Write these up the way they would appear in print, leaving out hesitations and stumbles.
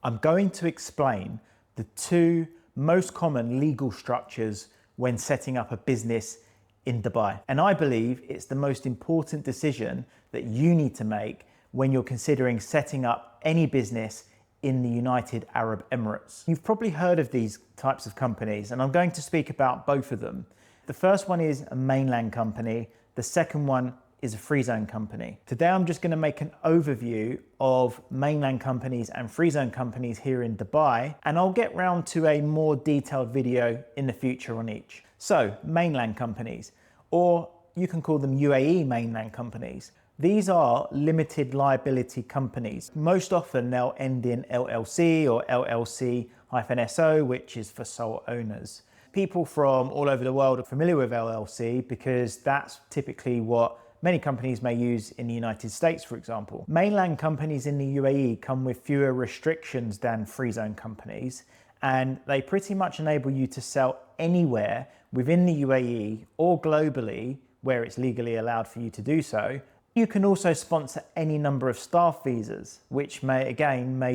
I'm going to explain the two most common legal structures when setting up a business in Dubai. And I believe it's the most important decision that you need to make when you're considering setting up any business in the United Arab Emirates. You've probably heard of these types of companies, and I'm going to speak about both of them. The first one is a mainland company. The second one is a free zone company. Today, I'm just going to make an overview of mainland companies and free zone companies here in Dubai, and I'll get round to a more detailed video in the future on each. So, mainland companies, or you can call them UAE mainland companies. These are limited liability companies. Most often they'll end in LLC or LLC-SO, which is for sole owners. People from all over the world are familiar with LLC because that's typically what many companies may use in the United States, for example. Mainland companies in the UAE come with fewer restrictions than free zone companies, and they pretty much enable you to sell anywhere within the UAE or globally where it's legally allowed for you to do so. You can also sponsor any number of staff visas, which may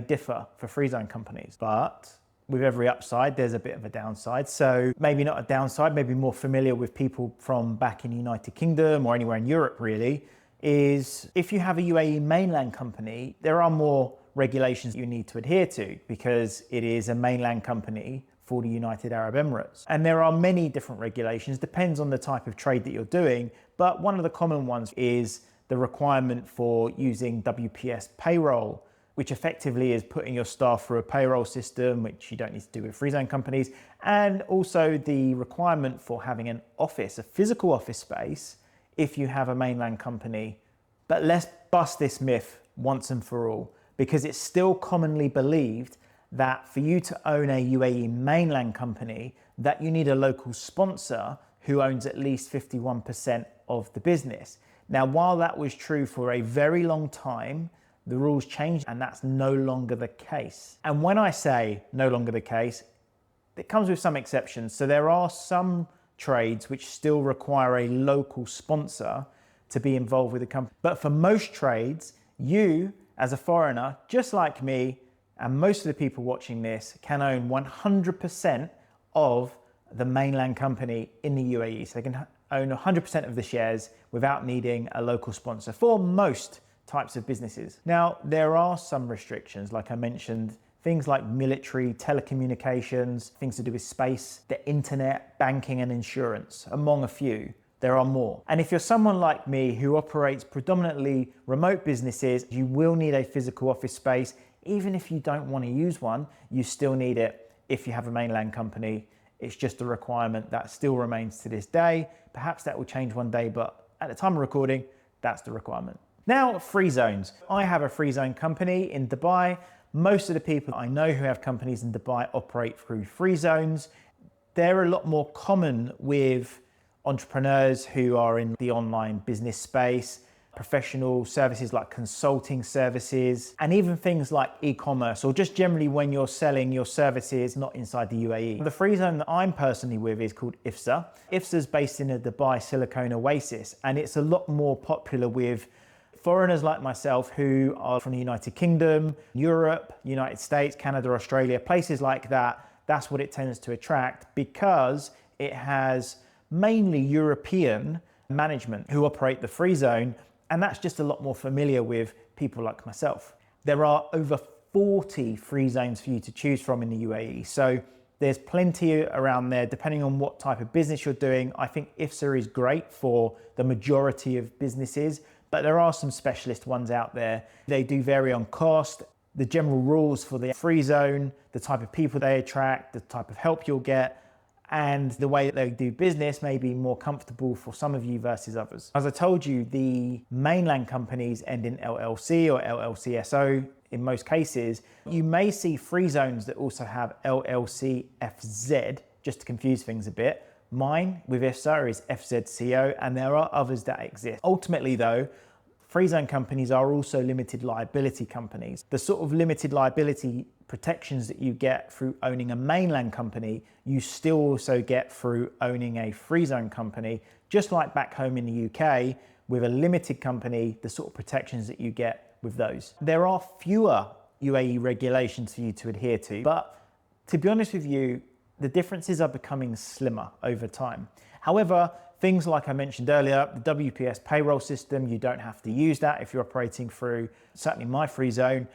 differ for free zone companies. But with every upside, there's a bit of a downside. So maybe not a downside, maybe more familiar with people from back in the United Kingdom or anywhere in Europe really, is if you have a UAE mainland company, there are more regulations you need to adhere to because it is a mainland company for the United Arab Emirates. And there are many different regulations, depends on the type of trade that you're doing. But one of the common ones is the requirement for using WPS payroll, which effectively is putting your staff through a payroll system, which you don't need to do with free zone companies. And also the requirement for having an office, a physical office space, if you have a mainland company. But let's bust this myth once and for all, because it's still commonly believed that for you to own a UAE mainland company, that you need a local sponsor who owns at least 51% of the business. Now, while that was true for a very long time, the rules changed and that's no longer the case. And when I say no longer the case, it comes with some exceptions. So there are some trades which still require a local sponsor to be involved with the company. But for most trades, you as a foreigner, just like me, and most of the people watching this can own 100% of the mainland company in the UAE. So they can own 100% of the shares without needing a local sponsor for most types of businesses. Now, there are some restrictions, like I mentioned, things like military, telecommunications, things to do with space, the internet, banking and insurance, among a few. There are more. And if you're someone like me who operates predominantly remote businesses, you will need a physical office space. Even if you don't want to use one, you still need it if you have a mainland company. It's just a requirement that still remains to this day. Perhaps that will change one day, but at the time of recording, that's the requirement. Now, free zones. I have a free zone company in Dubai. Most of the people I know who have companies in Dubai operate through free zones. They're a lot more common with entrepreneurs who are in the online business space, professional services like consulting services, and even things like e-commerce, or just generally when you're selling your services not inside the UAE. The free zone that I'm personally with is called IFSA. IFSA is based in a Dubai Silicon Oasis, and it's a lot more popular with foreigners like myself who are from the United Kingdom, Europe, United States, Canada, Australia, places like that. That's what it tends to attract because it has mainly European management who operate the free zone. And that's just a lot more familiar with people like myself. There are over 40 free zones for you to choose from in the UAE. So there's plenty around there, depending on what type of business you're doing. I think IFSA is great for the majority of businesses, but there are some specialist ones out there. They do vary on cost, the general rules for the free zone, the type of people they attract, the type of help you'll get, and the way that they do business may be more comfortable for some of you versus others. As I told you, the mainland companies end in LLC or LLC-SO in most cases. You may see free zones that also have LLC-FZ, just to confuse things a bit. Mine with IFSA is FZCO, and there are others that exist. Ultimately though, free zone companies are also limited liability companies. The sort of limited liability protections that you get through owning a mainland company, you still also get through owning a free zone company, just like back home in the UK, with a limited company, the sort of protections that you get with those. There are fewer UAE regulations for you to adhere to. But to be honest with you, the differences are becoming slimmer over time. However, things like I mentioned earlier, the WPS payroll system, you don't have to use that if you're operating through certainly My Free Zone.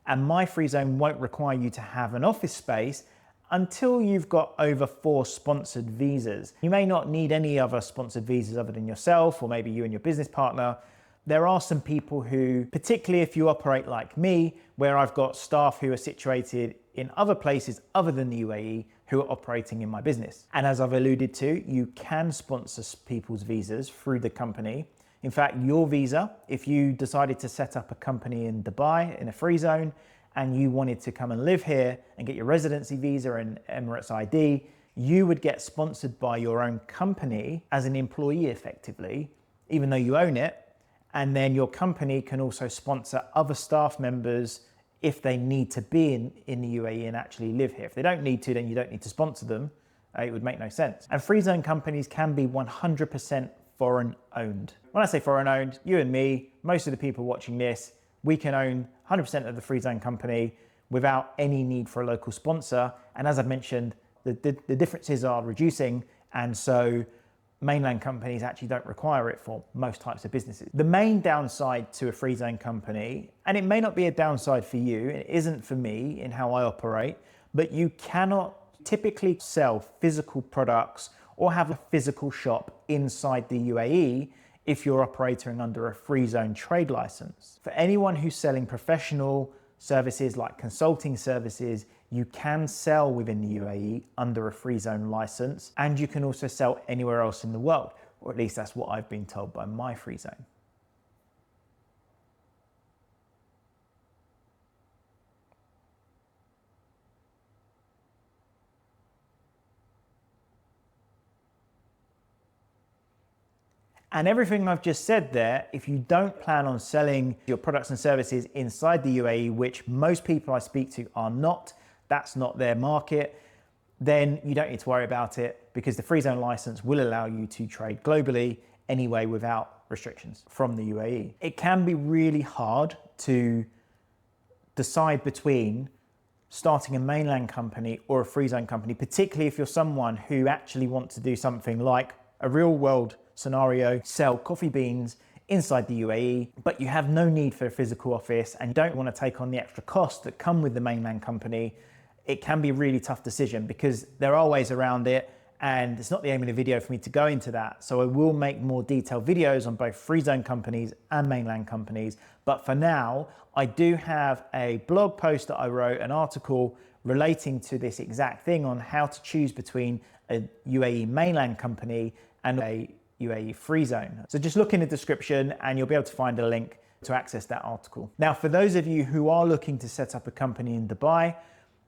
And My Free Zone won't require you to have an office space until you've got over 4 sponsored visas. You may not need any other sponsored visas other than yourself, or maybe you and your business partner. There are some people who, particularly if you operate like me, where I've got staff who are situated in other places other than the UAE, who are operating in my business. And as I've alluded to, you can sponsor people's visas through the company. In fact, your visa, if you decided to set up a company in Dubai, in a free zone, and you wanted to come and live here and get your residency visa and Emirates ID, you would get sponsored by your own company as an employee effectively, even though you own it. And then your company can also sponsor other staff members if they need to be in the UAE and actually live here. If they don't need to, then you don't need to sponsor them. It would make no sense. And free zone companies can be 100% foreign owned. When I say foreign owned, you and me, most of the people watching this, we can own 100% of the free zone company without any need for a local sponsor. And as I've mentioned, the differences are reducing. And so mainland companies actually don't require it for most types of businesses. The main downside to a free zone company, and it may not be a downside for you, it isn't for me in how I operate, but you cannot typically sell physical products or have a physical shop inside the UAE if you're operating under a free zone trade license. For anyone who's selling professional services like consulting services, you can sell within the UAE under a free zone license, and you can also sell anywhere else in the world, or at least that's what I've been told by My Free Zone. And everything I've just said there, if you don't plan on selling your products and services inside the UAE, which most people I speak to are not, that's not their market, then you don't need to worry about it, because the free zone license will allow you to trade globally anyway without restrictions from the UAE. It can be really hard to decide between starting a mainland company or a free zone company, particularly if you're someone who actually wants to do something like a real world scenario, sell coffee beans inside the UAE, but you have no need for a physical office and don't want to take on the extra costs that come with the mainland company. It can be a really tough decision, because there are ways around it, and it's not the aim of the video for me to go into that. So I will make more detailed videos on both free zone companies and mainland companies. But for now, I do have a blog post that I wrote, an article relating to this exact thing on how to choose between a UAE mainland company and a UAE free zone. So just look in the description and you'll be able to find a link to access that article. Now, for those of you who are looking to set up a company in Dubai,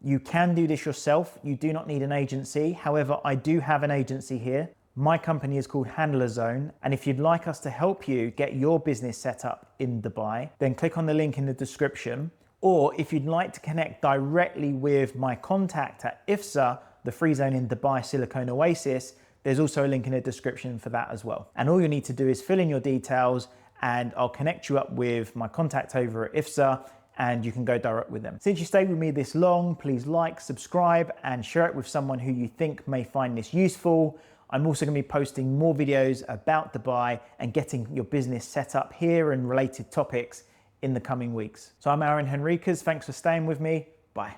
you can do this yourself. You do not need an agency. However, I do have an agency here. My company is called Handler Zone. And if you'd like us to help you get your business set up in Dubai, then click on the link in the description. Or if you'd like to connect directly with my contact at IFSA, the free zone in Dubai Silicon Oasis, there's also a link in the description for that as well. And all you need to do is fill in your details and I'll connect you up with my contact over at IFSA, and you can go direct with them. Since you stayed with me this long, please like, subscribe, and share it with someone who you think may find this useful. I'm also gonna be posting more videos about Dubai and getting your business set up here and related topics in the coming weeks. So I'm Aaron Henriquez. Thanks for staying with me. Bye.